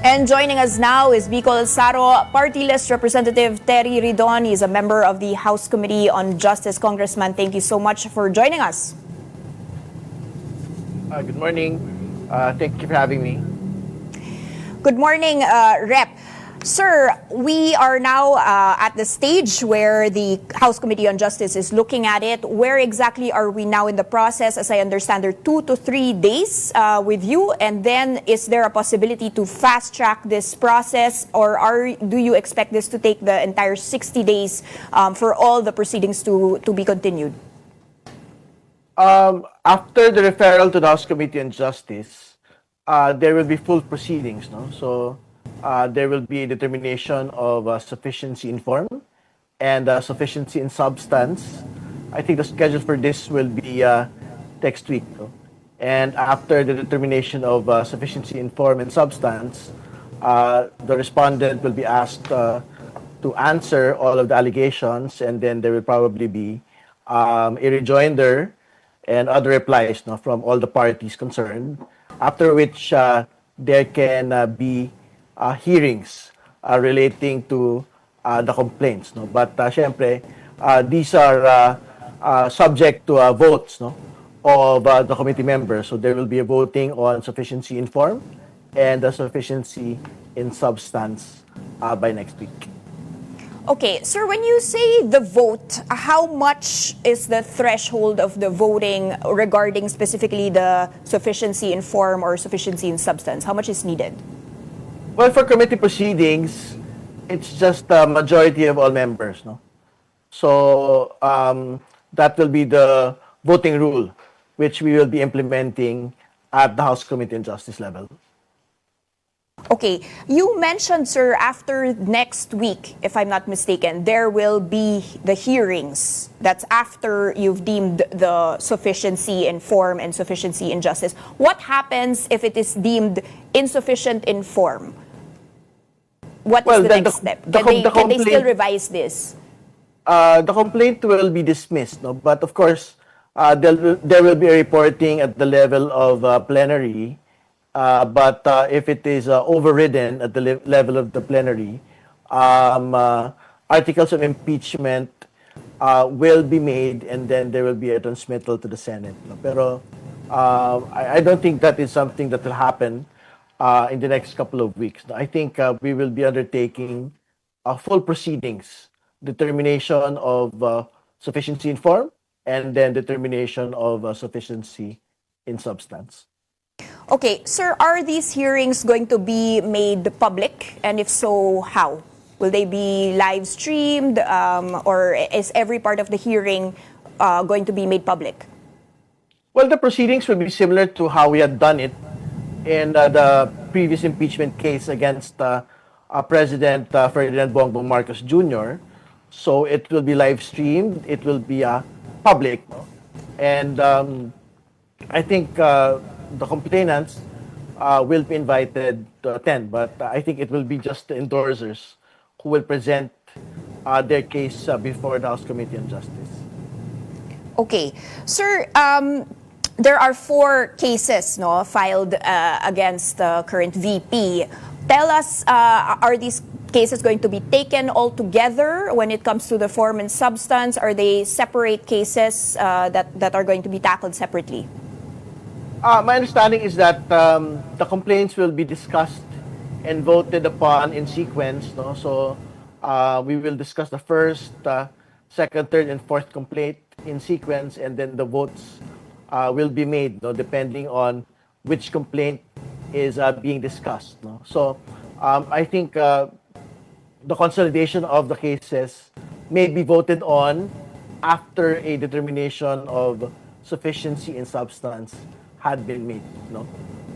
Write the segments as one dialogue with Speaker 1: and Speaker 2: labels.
Speaker 1: And joining us now is Bicol Saro Party List Representative Terry Ridon. He's a member of the House Committee on Justice. Congressman, thank you so much for joining us.
Speaker 2: Good morning. Thank you for having me.
Speaker 1: Good morning, Rep. Sir, we are now at the stage where the House Committee on Justice is looking at it. Where exactly are we now in the process? As I understand, there are 2 to 3 days with you. And then is there a possibility to fast track this process, or do you expect this to take the entire 60 days for all the proceedings to be continued?
Speaker 2: After the referral to the House Committee on Justice, there will be full proceedings. No? So there will be a determination of sufficiency in form and sufficiency in substance. I think the schedule for this will be next week. No? And after the determination of sufficiency in form and substance, the respondent will be asked to answer all of the allegations, and then there will probably be a rejoinder and other replies from all the parties concerned, after which there can be hearings relating to the complaints. But syempre, these are subject to votes of the committee members. So there will be a voting on sufficiency in form and sufficiency in substance by next week.
Speaker 1: Okay, sir, when you say the vote, how much is the threshold of the voting regarding specifically the sufficiency in form or sufficiency in substance? How much is needed?
Speaker 2: Well, for committee proceedings, it's just the majority of all members. So that will be the voting rule, which we will be implementing at the House Committee on Justice level.
Speaker 1: Okay, you mentioned, sir, after next week, if I'm not mistaken, there will be the hearings. That's after you've deemed the sufficiency in form and sufficiency in justice. What happens if it is deemed insufficient in form? What is the next step? Can they still revise this?
Speaker 2: The complaint will be dismissed, but of course, there will be a reporting at the level of plenary. But if it is overridden at the level of the plenary, articles of impeachment will be made, and then there will be a transmittal to the Senate. Pero I don't think that is something that will happen in the next couple of weeks. I think we will be undertaking full proceedings, determination of sufficiency in form, and then determination of sufficiency in substance.
Speaker 1: Okay, sir, are these hearings going to be made public? And if so, how? Will they be live streamed, or is every part of the hearing going to be made public?
Speaker 2: Well, the proceedings will be similar to how we had done it in the previous impeachment case against President Ferdinand Bongbong Marcos Jr. So it will be live streamed, it will be public, and I think the complainants will be invited to attend, but I think it will be just the endorsers who will present their case before the House Committee on Justice.
Speaker 1: Okay. Sir, there are 4 cases filed against the current VP. Tell us, are these cases going to be taken all together when it comes to the form and substance? Are they separate cases that are going to be tackled separately?
Speaker 2: My understanding is that the complaints will be discussed and voted upon in sequence. So we will discuss the first, second, third, and fourth complaint in sequence, and then the votes will be made depending on which complaint is being discussed. So I think the consolidation of the cases may be voted on after a determination of sufficiency in substance had been made.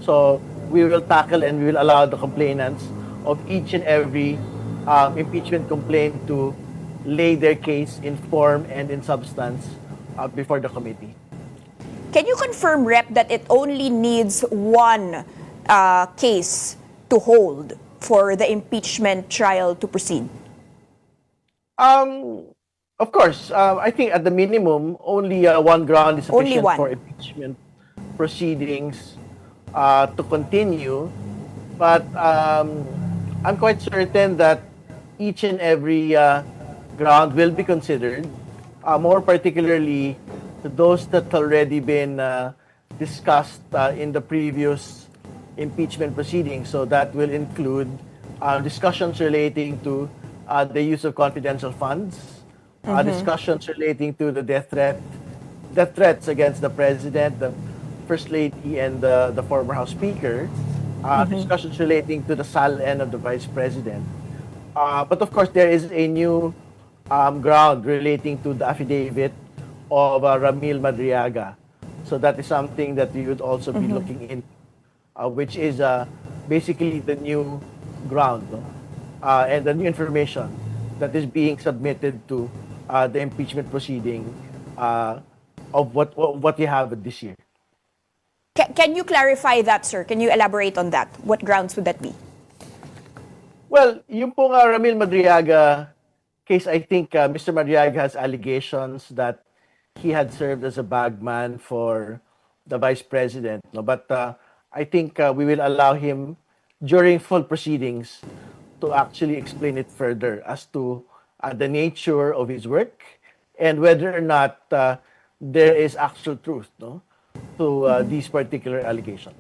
Speaker 2: So we will tackle and we will allow the complainants of each and every impeachment complaint to lay their case in form and in substance before the committee.
Speaker 1: Can you confirm, Rep, that it only needs one case to hold for the impeachment trial to proceed?
Speaker 2: Of course, I think at the minimum, only one ground is sufficient
Speaker 1: Only one.
Speaker 2: for impeachment proceedings to continue But I'm quite certain that each and every ground will be considered, more particularly those that already been discussed in the previous impeachment proceedings. So that will include discussions relating to the use of confidential funds, discussions relating to the death threats against the president, the first lady, and the former House Speaker, discussions relating to the SALN of the vice president. But of course, there is a new ground relating to the affidavit of Ramil Madriaga. So that is something that we would also be looking in, which is basically the new ground, no? And the new information that is being submitted to the impeachment proceeding uh, of what you have this year.
Speaker 1: Can you clarify that, sir? Can you elaborate on that? What grounds would that be?
Speaker 2: Well, yung pong Ramil Madriaga case, I think Mr. Madriaga has allegations that he had served as a bagman for the vice president. No? But I think we will allow him during full proceedings to actually explain it further as to the nature of his work and whether or not there is actual truth, no, to these particular allegations.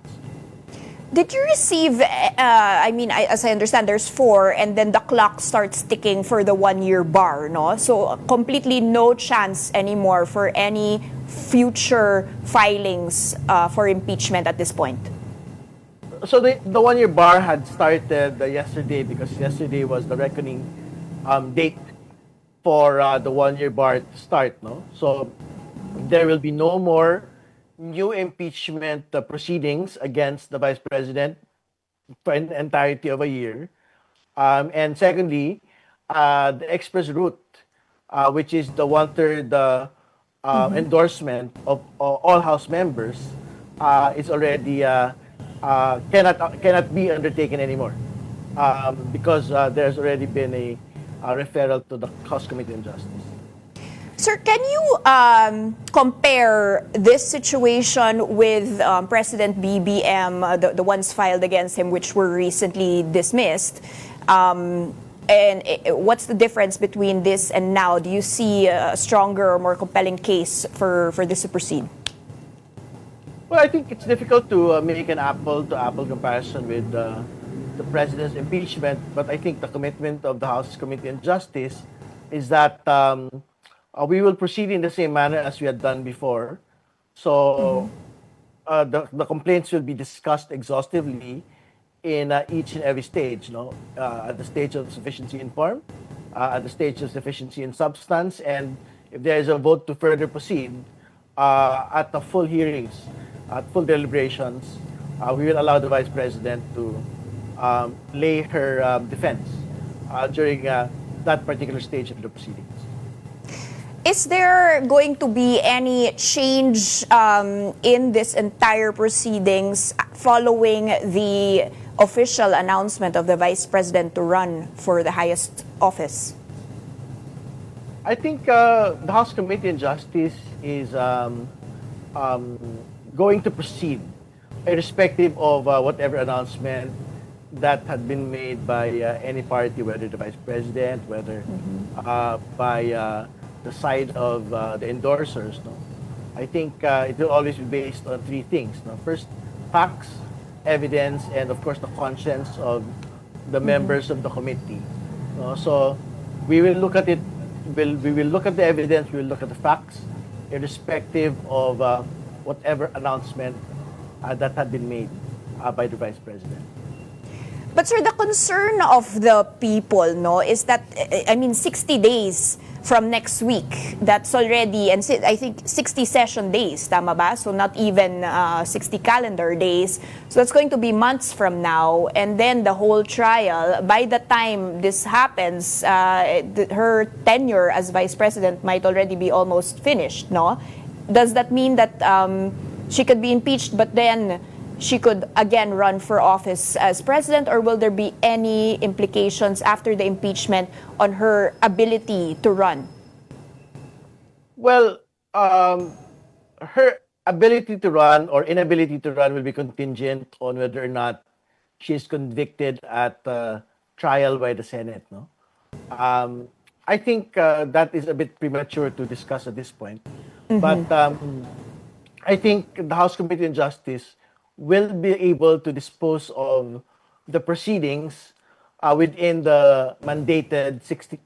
Speaker 1: Did you receive, as I understand, there's four, and then the clock starts ticking for the 1 year bar, no? So completely no chance anymore for any future filings for impeachment at this point.
Speaker 2: So the 1 year bar had started yesterday because yesterday was the reckoning date for the 1 year bar to start, no? So there will be no more new impeachment proceedings against the vice president for an entirety of a year. And secondly, the express route, which is the one-third endorsement of all House members, is already cannot be undertaken anymore because there's already been a referral to the House Committee on Justice.
Speaker 1: Sir, can you compare this situation with President BBM, the ones filed against him, which were recently dismissed? And what's the difference between this and now? Do you see a stronger or more compelling case for this to proceed?
Speaker 2: Well, I think it's difficult to make an apple-to-apple comparison with the president's impeachment, but I think the commitment of the House Committee on Justice is that we will proceed in the same manner as we had done before. So the complaints will be discussed exhaustively in each and every stage, no? At the stage of sufficiency in form, at the stage of sufficiency in substance, and if there is a vote to further proceed, at the full hearings, at full deliberations, we will allow the Vice President to lay her defense during that particular stage of the proceedings.
Speaker 1: Is there going to be any change in this entire proceedings following the official announcement of the Vice President to run for the highest office?
Speaker 2: I think the House Committee on Justice is going to proceed, irrespective of whatever announcement that had been made by any party, whether the Vice President, whether by the side of the endorsers. No? I think it will always be based on three things. No? First, facts, evidence, and of course the conscience of the members of the committee. No? So we will look at it. We will look at the evidence. We will look at the facts, irrespective of whatever announcement that had been made by the Vice President.
Speaker 1: But sir, the concern of the people, no, is that 60 days from next week. That's already, and I think 60 session days, tama ba? So not even 60 calendar days. So that's going to be months from now, and then the whole trial. By the time this happens, her tenure as vice president might already be almost finished, no? Does that mean that she could be impeached, but then she could again run for office as president, or will there be any implications after the impeachment on her ability to run?
Speaker 2: Well, her ability to run or inability to run will be contingent on whether or not she is convicted at trial by the Senate. No, I think that is a bit premature to discuss at this point. But I think the House Committee on Justice will be able to dispose of the proceedings within the mandated 60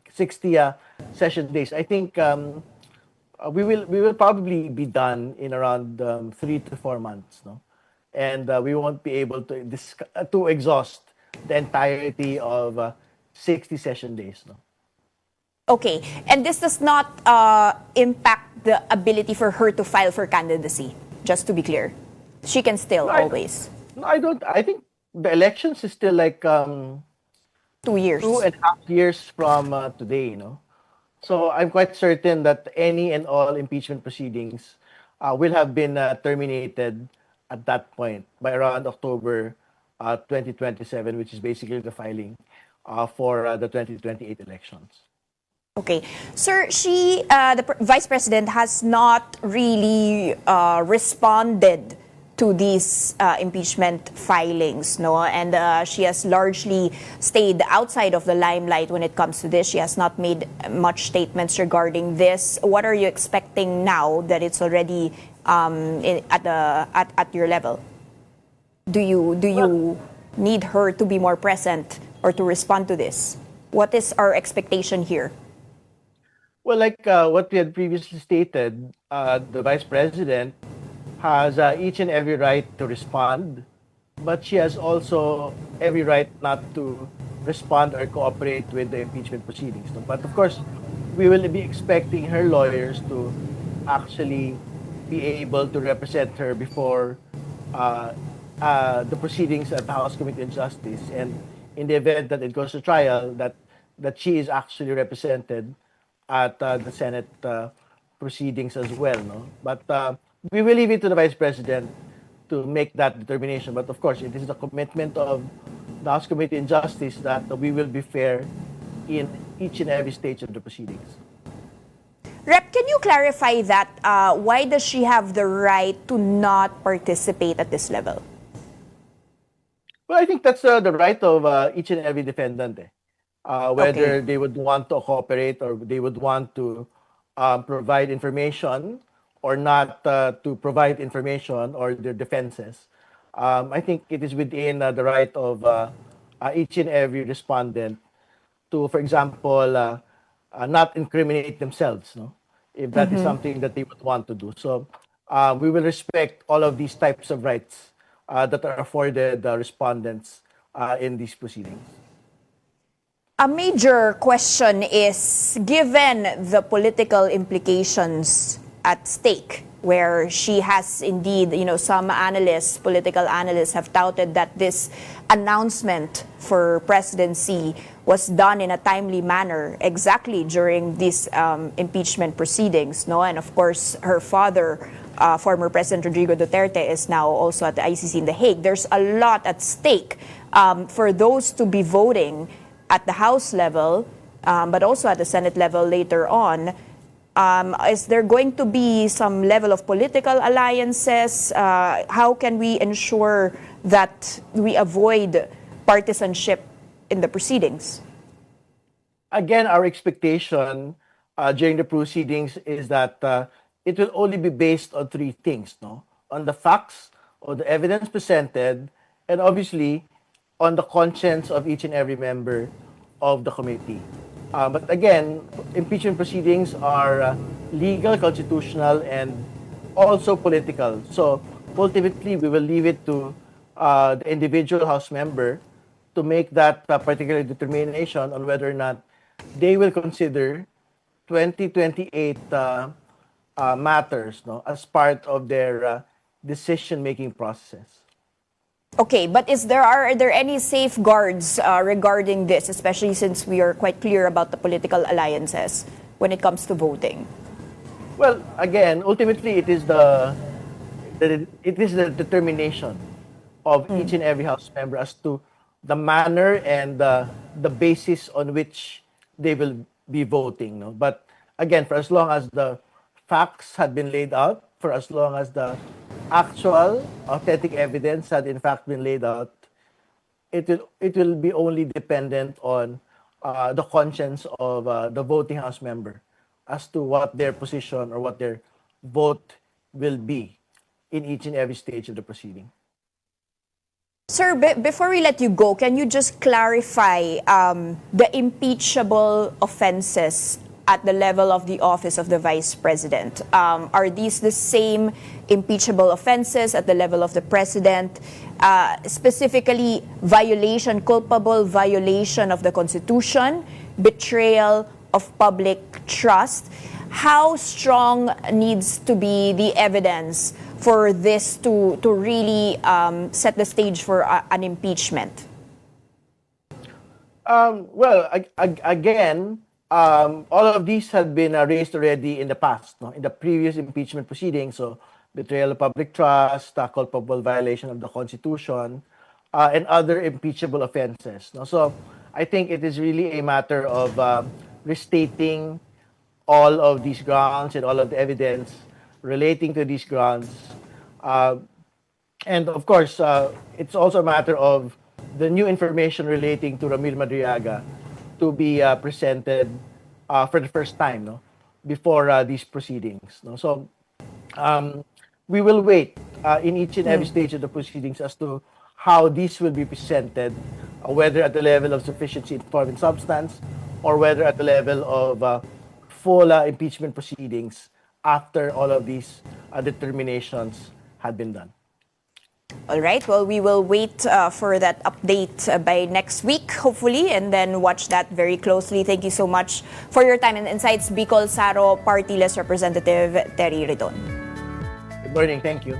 Speaker 2: session days. I think we will probably be done in around 3 to 4 months, no, and we won't be able to exhaust the entirety of 60 session days, no.
Speaker 1: Okay, and this does not impact the ability for her to file for candidacy, just to be clear. She can still
Speaker 2: No,
Speaker 1: always.
Speaker 2: no, I don't. I think the elections is still like
Speaker 1: 2 years.
Speaker 2: 2.5 years from today, you know. So I'm quite certain that any and all impeachment proceedings will have been terminated at that point by around October 2027, which is basically the filing for the 2028 elections.
Speaker 1: Okay. Sir, the Vice President has not really responded to these impeachment filings, no? And she has largely stayed outside of the limelight when it comes to this. She has not made much statements regarding this. What are you expecting now that it's already at your level? Do you need her to be more present or to respond to this? What is our expectation here?
Speaker 2: Well, like what we had previously stated, the Vice President has each and every right to respond, but she has also every right not to respond or cooperate with the impeachment proceedings, no? But of course, we will be expecting her lawyers to actually be able to represent her before the proceedings at the House Committee on Justice, and in the event that it goes to trial, that she is actually represented at the Senate proceedings as well, no? But we will leave it to the Vice President to make that determination. But of course, it is the commitment of the House Committee on Justice that we will be fair in each and every stage of the proceedings.
Speaker 1: Rep, can you clarify that? Why does she have the right to not participate at this level?
Speaker 2: Well, I think that's the right of each and every defendant. Whether
Speaker 1: Okay.
Speaker 2: they would want to cooperate or they would want to provide information or not to provide information or their defenses. I think it is within the right of each and every respondent to, for example, not incriminate themselves, no? If that is something that they would want to do. So we will respect all of these types of rights that are afforded respondents in these proceedings.
Speaker 1: A major question is, given the political implications at stake, where she has indeed, some analysts, political analysts have touted that this announcement for presidency was done in a timely manner exactly during these impeachment proceedings, no? And of course, her father, former President Rodrigo Duterte, is now also at the ICC in The Hague. There's a lot at stake for those to be voting at the House level, but also at the Senate level later on. Is there going to be some level of political alliances? How can we ensure that we avoid partisanship in the proceedings?
Speaker 2: Again, our expectation during the proceedings is that it will only be based on three things, no? On the facts, on the evidence presented, and obviously on the conscience of each and every member of the committee. But again, impeachment proceedings are legal, constitutional, and also political. So ultimately, we will leave it to the individual House member to make that particular determination on whether or not they will consider 2028 matters, no, as part of their decision-making process.
Speaker 1: Okay, but are there any safeguards regarding this, especially since we are quite clear about the political alliances when it comes to voting?
Speaker 2: Well, again, ultimately, it is the determination of each and every House member as to the manner and the basis on which they will be voting. No? But again, for as long as the facts had been laid out, for as long as the actual authentic evidence had in fact been laid out, it will be only dependent on the conscience of the voting House member as to what their position or what their vote will be in each and every stage of the proceeding.
Speaker 1: Sir, before we let you go, can you just clarify the impeachable offenses at the level of the office of the Vice President? Are these the same impeachable offenses at the level of the President? Specifically, culpable violation of the Constitution, betrayal of public trust. How strong needs to be the evidence for this to really set the stage for an impeachment?
Speaker 2: Well, again, all of these had been raised already in the past, no? In the previous impeachment proceedings. So, betrayal of public trust, culpable violation of the Constitution, and other impeachable offenses. No? So, I think it is really a matter of restating all of these grounds and all of the evidence relating to these grounds. And of course, it's also a matter of the new information relating to Ramil Madriaga to be presented for the first time, no, before these proceedings. No? So we will wait in each and every stage of the proceedings as to how these will be presented, whether at the level of sufficiency in form and substance, or whether at the level of full impeachment proceedings after all of these determinations had been done.
Speaker 1: All right. Well, we will wait for that update by next week, hopefully, and then watch that very closely. Thank you so much for your time and insights, Bicol Saro Party List Representative Terry Ridon.
Speaker 2: Good morning. Thank you.